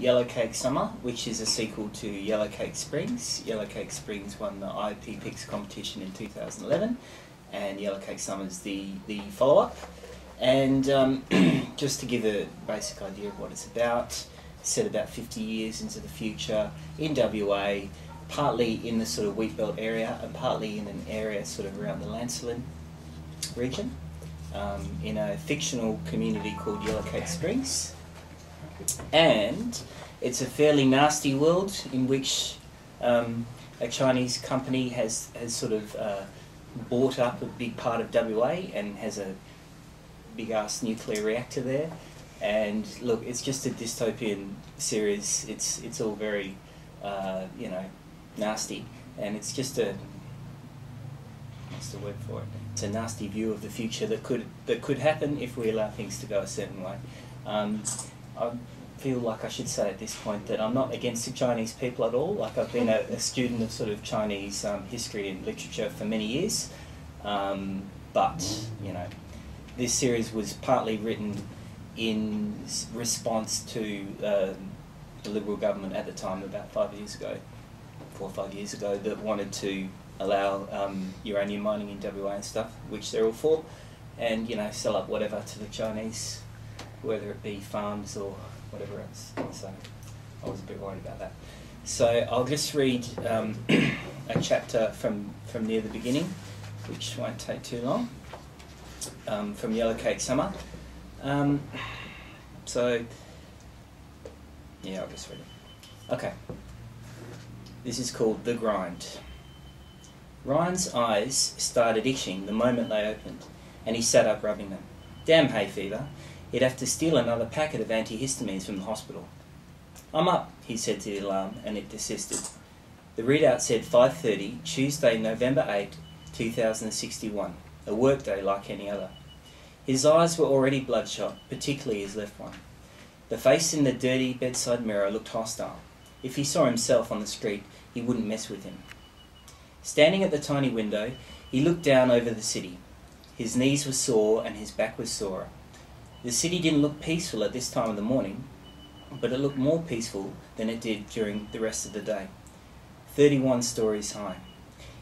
Yellowcake Summer, which is a sequel to Yellowcake Springs. Yellowcake Springs won the IP Picks competition in 2011, and Yellowcake Summer is the follow-up. And just to give a basic idea of what it's about, set about 50 years into the future in WA, partly in the sort of wheatbelt area and partly in an area sort of around the Lancelin region, in a fictional community called Yellowcake Springs. And it's a fairly nasty world in which a Chinese company has sort of bought up a big part of WA and has a big ass nuclear reactor there. And look, it's just a dystopian series. It's all very you know, nasty, and it's just a, what's the word for it? It's a nasty view of the future that could happen if we allow things to go a certain way. I feel like I should say at this point that I'm not against the Chinese people at all. Like, I've been a student of sort of Chinese history and literature for many years, but you know, this series was partly written in response to the Liberal government at the time, about 4 or 5 years ago, that wanted to allow uranium mining in WA and stuff, which they're all for, and you know, sell up whatever to the Chinese, whether it be farms or whatever else. So I was a bit worried about that. So I'll just read a chapter from near the beginning, which won't take too long, from Yellowcake Summer. So yeah, I'll just read it. Okay. This is called The Grind. Ryan's eyes started itching the moment they opened, and he sat up rubbing them. Damn hay fever. He'd have to steal another packet of antihistamines from the hospital. I'm up, he said to the alarm, and it desisted. The readout said 5:30, Tuesday, November 8, 2061, a workday like any other. His eyes were already bloodshot, particularly his left one. The face in the dirty bedside mirror looked hostile. If he saw himself on the street, he wouldn't mess with him. Standing at the tiny window, he looked down over the city. His knees were sore and his back was sorer. The city didn't look peaceful at this time of the morning, but it looked more peaceful than it did during the rest of the day. 31 stories high.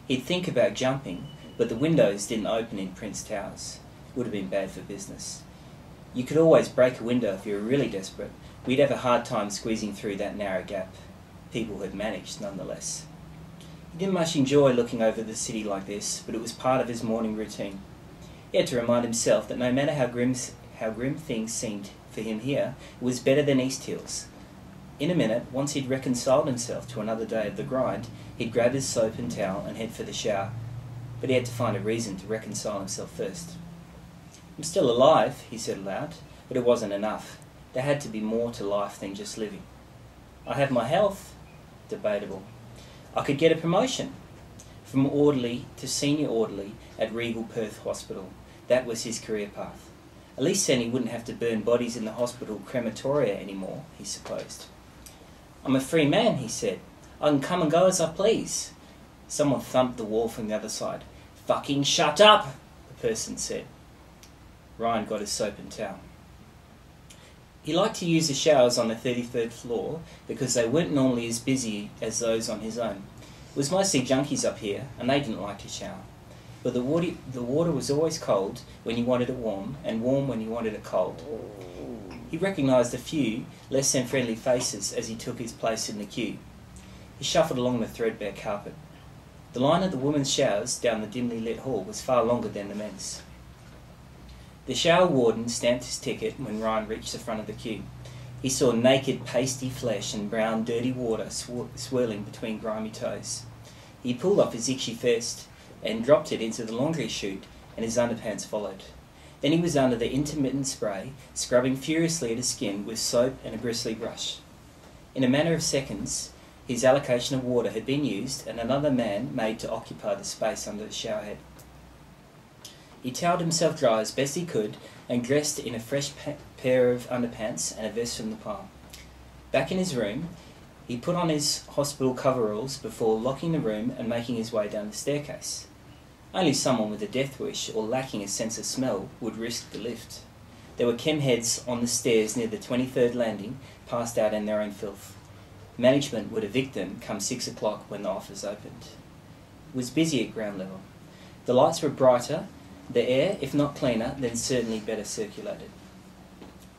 He'd think about jumping, but the windows didn't open in Prince Towers. Would have been bad for business. You could always break a window if you were really desperate. We'd have a hard time squeezing through that narrow gap. People had managed nonetheless. He didn't much enjoy looking over the city like this, but it was part of his morning routine. He had to remind himself that no matter how grim things seemed for him here, it was better than East Hills. In a minute, once he'd reconciled himself to another day of the grind, he'd grab his soap and towel and head for the shower. But he had to find a reason to reconcile himself first. I'm still alive, he said aloud, but it wasn't enough. There had to be more to life than just living. I have my health. Debatable. I could get a promotion from orderly to senior orderly at Regal Perth Hospital. That was his career path. At least then he wouldn't have to burn bodies in the hospital crematoria anymore, he supposed. I'm a free man, he said. I can come and go as I please. Someone thumped the wall from the other side. Fucking shut up, the person said. Ryan got his soap and towel. He liked to use the showers on the 33rd floor because they weren't normally as busy as those on his own. It was mostly junkies up here, and they didn't like to shower. But the water was always cold when you wanted it warm, and warm when you wanted it cold. He recognised a few less than friendly faces as he took his place in the queue. He shuffled along the threadbare carpet. The line of the women's showers down the dimly lit hall was far longer than the men's. The shower warden stamped his ticket when Ryan reached the front of the queue. He saw naked, pasty flesh and brown, dirty water swirling between grimy toes. He pulled off his itchy vest and dropped it into the laundry chute, and his underpants followed. Then he was under the intermittent spray, scrubbing furiously at his skin with soap and a bristly brush. In a matter of seconds, his allocation of water had been used, and another man made to occupy the space under the shower head. He towelled himself dry as best he could and dressed in a fresh pair of underpants and a vest from the pile. Back in his room, he put on his hospital coveralls before locking the room and making his way down the staircase. Only someone with a death wish or lacking a sense of smell would risk the lift. There were chem heads on the stairs near the 23rd landing, passed out in their own filth. Management would evict them come 6 o'clock when the office opened. It was busy at ground level. The lights were brighter, the air, if not cleaner, then certainly better circulated.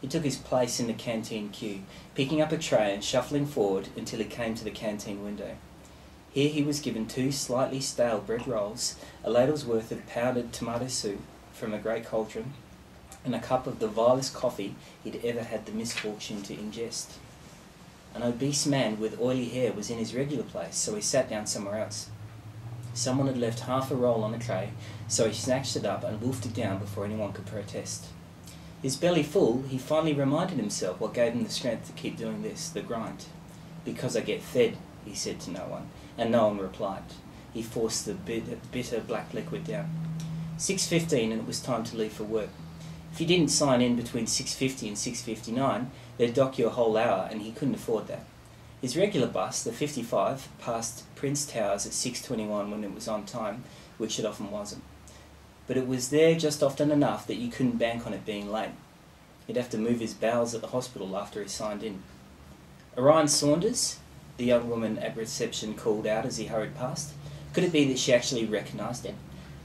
He took his place in the canteen queue, picking up a tray and shuffling forward until he came to the canteen window. Here he was given 2 slightly stale bread rolls, a ladle's worth of powdered tomato soup from a great cauldron, and a cup of the vilest coffee he'd ever had the misfortune to ingest. An obese man with oily hair was in his regular place, so he sat down somewhere else. Someone had left half a roll on a tray, so he snatched it up and wolfed it down before anyone could protest. His belly full, he finally reminded himself what gave him the strength to keep doing this, the grind. "Because I get fed," he said to no one, and no one replied. He forced the bitter black liquid down. 6:15 and it was time to leave for work. If you didn't sign in between 6:50 and 6:59, they'd dock you a whole hour, and he couldn't afford that. His regular bus, the 55, passed Prince Towers at 6:21 when it was on time, which it often wasn't. But it was there just often enough that you couldn't bank on it being late. He'd have to move his bowels at the hospital after he signed in. "Orion Saunders?" the young woman at reception called out as he hurried past. Could it be that she actually recognised him?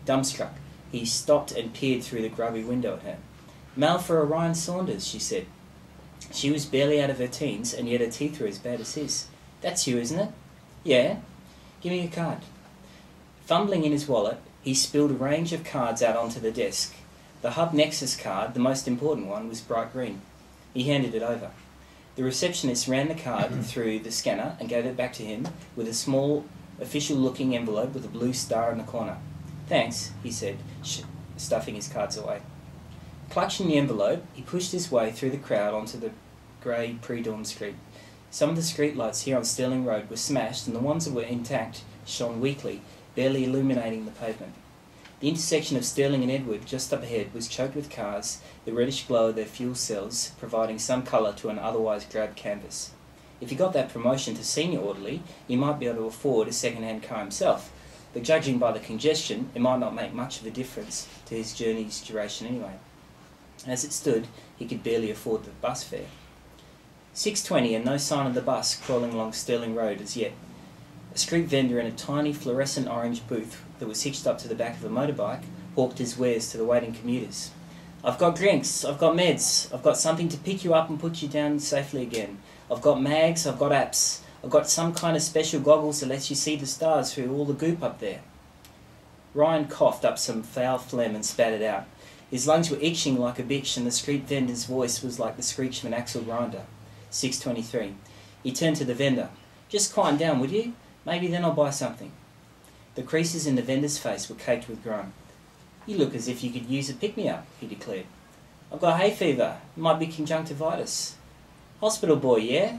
Dumbstruck, he stopped and peered through the grubby window at her. "Mail for Orion Saunders," she said. She was barely out of her teens, and yet her teeth were as bad as his. "That's you, isn't it?" "Yeah." "Give me your card." Fumbling in his wallet, he spilled a range of cards out onto the desk. The Hub Nexus card, the most important one, was bright green. He handed it over. The receptionist ran the card through the scanner and gave it back to him with a small, official-looking envelope with a blue star in the corner. "Thanks," he said, stuffing his cards away. Clutching the envelope, he pushed his way through the crowd onto the grey pre-dawn street. Some of the street lights here on Stirling Road were smashed, and the ones that were intact shone weakly, barely illuminating the pavement. The intersection of Stirling and Edward, just up ahead, was choked with cars, the reddish glow of their fuel cells providing some colour to an otherwise drab canvas. If he got that promotion to senior orderly, he might be able to afford a second-hand car himself, but judging by the congestion, it might not make much of a difference to his journey's duration anyway. As it stood, he could barely afford the bus fare. 6:20 and no sign of the bus crawling along Stirling Road as yet. A street vendor in a tiny fluorescent orange booth that was hitched up to the back of a motorbike hawked his wares to the waiting commuters. "I've got drinks, I've got meds, I've got something to pick you up and put you down safely again. I've got mags, I've got apps, I've got some kind of special goggles that lets you see the stars through all the goop up there." Ryan coughed up some foul phlegm and spat it out. His lungs were itching like a bitch, and the street vendor's voice was like the screech of an axle grinder. 6:23. He turned to the vendor. "Just quieten down, would you? Maybe then I'll buy something." The creases in the vendor's face were caked with grime. "You look as if you could use a pick-me-up," he declared. "I've got hay fever. It might be conjunctivitis." "Hospital boy, yeah?"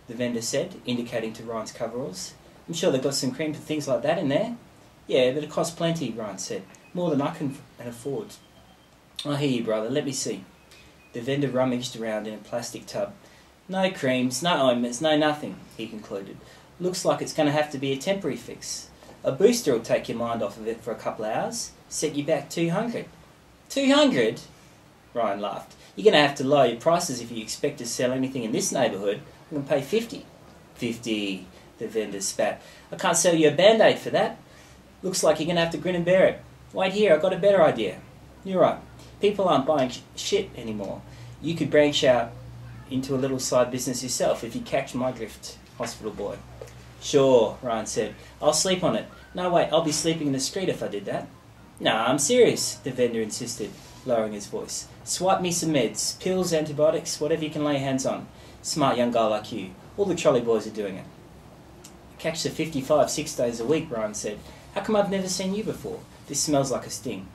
the vendor said, indicating to Ryan's coveralls. "I'm sure they've got some cream for things like that in there." "Yeah, but it costs plenty," Ryan said. "More than I can afford." "I hear you, brother. Let me see." The vendor rummaged around in a plastic tub. "No creams, no ointments, no nothing," he concluded. "Looks like it's going to have to be a temporary fix. A booster will take your mind off of it for a couple of hours, set you back 200. 200? Ryan laughed. "You're going to have to lower your prices if you expect to sell anything in this neighbourhood. I'm going to pay 50. 50, the vendor spat. "I can't sell you a Band-Aid for that. Looks like you're going to have to grin and bear it. Wait here, I've got a better idea." "You're right. People aren't buying shit anymore. You could branch out into a little side business yourself if you catch my drift, hospital boy." "Sure," Ryan said. "I'll sleep on it. No, wait, I'll be sleeping in the street if I did that." "Nah, I'm serious," the vendor insisted, lowering his voice. "Swipe me some meds, pills, antibiotics, whatever you can lay hands on. Smart young guy like you. All the trolley boys are doing it." "I catch the 55 6 days a week," Ryan said. "How come I've never seen you before? This smells like a sting."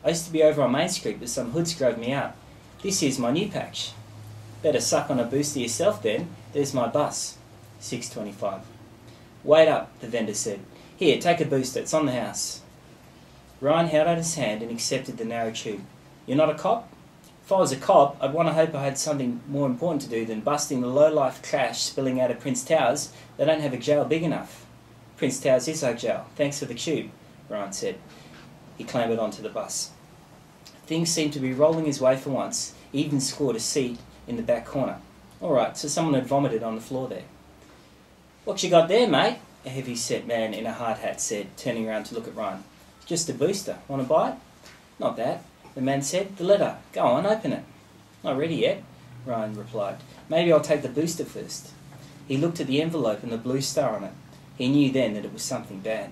"I used to be over on Main Street, but some hoods drove me out. This here's my new patch." "Better suck on a booster yourself then. There's my bus." 6:25. "Wait up," the vendor said. "Here, take a booster. It's on the house." Ryan held out his hand and accepted the narrow tube. "You're not a cop?" "If I was a cop, I'd want to hope I had something more important to do than busting the low-life trash spilling out of Prince Towers. They don't have a jail big enough." "Prince Towers is our jail. Thanks for the tube," Ryan said. He clambered onto the bus. Things seemed to be rolling his way for once. He even scored a seat in the back corner. All right, so someone had vomited on the floor there. "What you got there, mate?" a heavy-set man in a hard hat said, turning around to look at Ryan. "Just a booster. Want to buy it?" "Not that," the man said. "The letter. Go on, open it." "Not ready yet," Ryan replied. "Maybe I'll take the booster first." He looked at the envelope and the blue star on it. He knew then that it was something bad.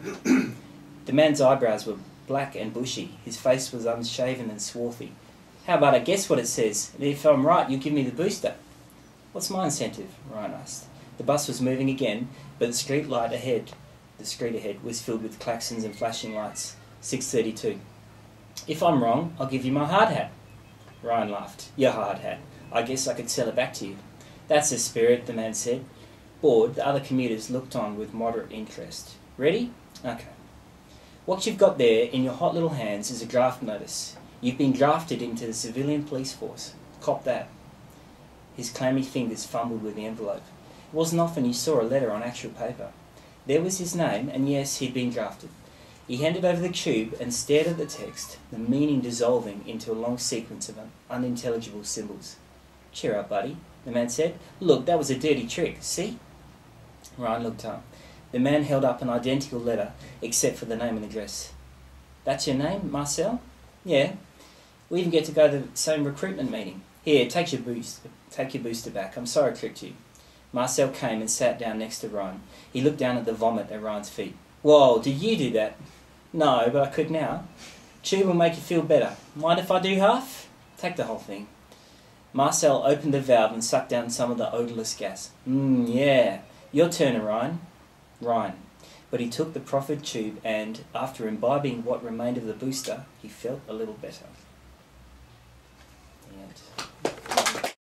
The man's eyebrows were black and bushy. His face was unshaven and swarthy. "How about I guess what it says? And if I'm right, you give me the booster." "What's my incentive?" Ryan asked. The bus was moving again, but the street ahead was filled with klaxons and flashing lights. 6:32. "If I'm wrong, I'll give you my hard hat." Ryan laughed. "Your hard hat. I guess I could sell it back to you." "That's the spirit," the man said. Bored, the other commuters looked on with moderate interest. "Ready? Okay. What you've got there in your hot little hands is a draft notice. You've been drafted into the civilian police force. Cop that." His clammy fingers fumbled with the envelope. It wasn't often you saw a letter on actual paper. There was his name, and yes, he'd been drafted. He handed over the tube and stared at the text, the meaning dissolving into a long sequence of unintelligible symbols. "Cheer up, buddy," the man said. "Look, that was a dirty trick, see?" Ryan looked up. The man held up an identical letter, except for the name and address. "That's your name, Marcel?" "Yeah. We even get to go to the same recruitment meeting. Here, take your booster back. I'm sorry I tricked you." Marcel came and sat down next to Ryan. He looked down at the vomit at Ryan's feet. "Whoa, did you do that?" "No, but I could now." "Tube will make you feel better. Mind if I do half?" "Take the whole thing." Marcel opened the valve and sucked down some of the odourless gas. Yeah. Your turn, Ryan." But he took the proffered tube and, after imbibing what remained of the booster, he felt a little better.